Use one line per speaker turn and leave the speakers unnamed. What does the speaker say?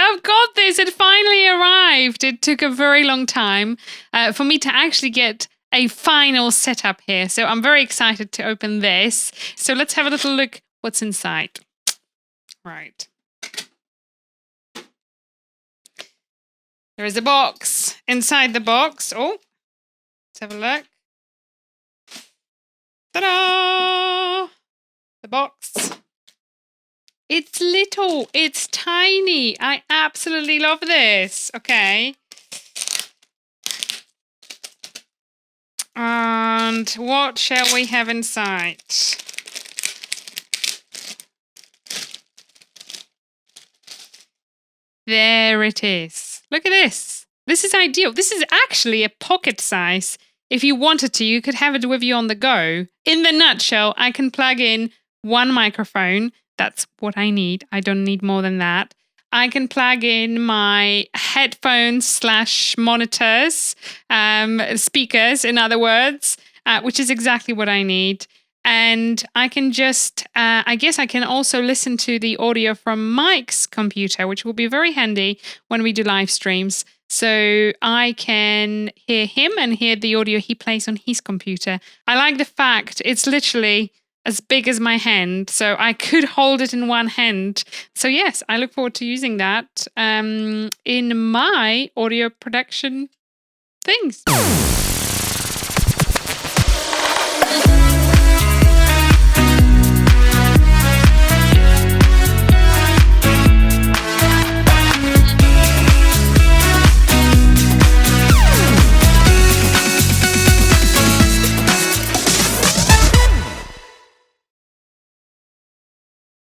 I've got this. It finally arrived. It took a very long time for me to actually get a final setup here. So I'm very excited to open this. So let's have a little look what's inside. Right. There is a box. Inside the box. Oh, let's have a look. Ta-da! The box. It's little. It's tiny. I absolutely love this. Okay. And what shall we have inside? There it is. Look at this. This is ideal. This is actually a pocket size. If you wanted to, you could have it with you on the go. In the nutshell, I can plug in one microphone. That's what I need. I don't need more than that. I can plug in my headphones / monitors, speakers, in other words, which is exactly what I need. And I can just, I guess I can also listen to the audio from Mike's computer, which will be very handy when we do live streams. So I can hear him and hear the audio he plays on his computer. I like the fact it's literally as big as my hand, so I could hold it in one hand. So yes, I look forward to using that in my audio production things.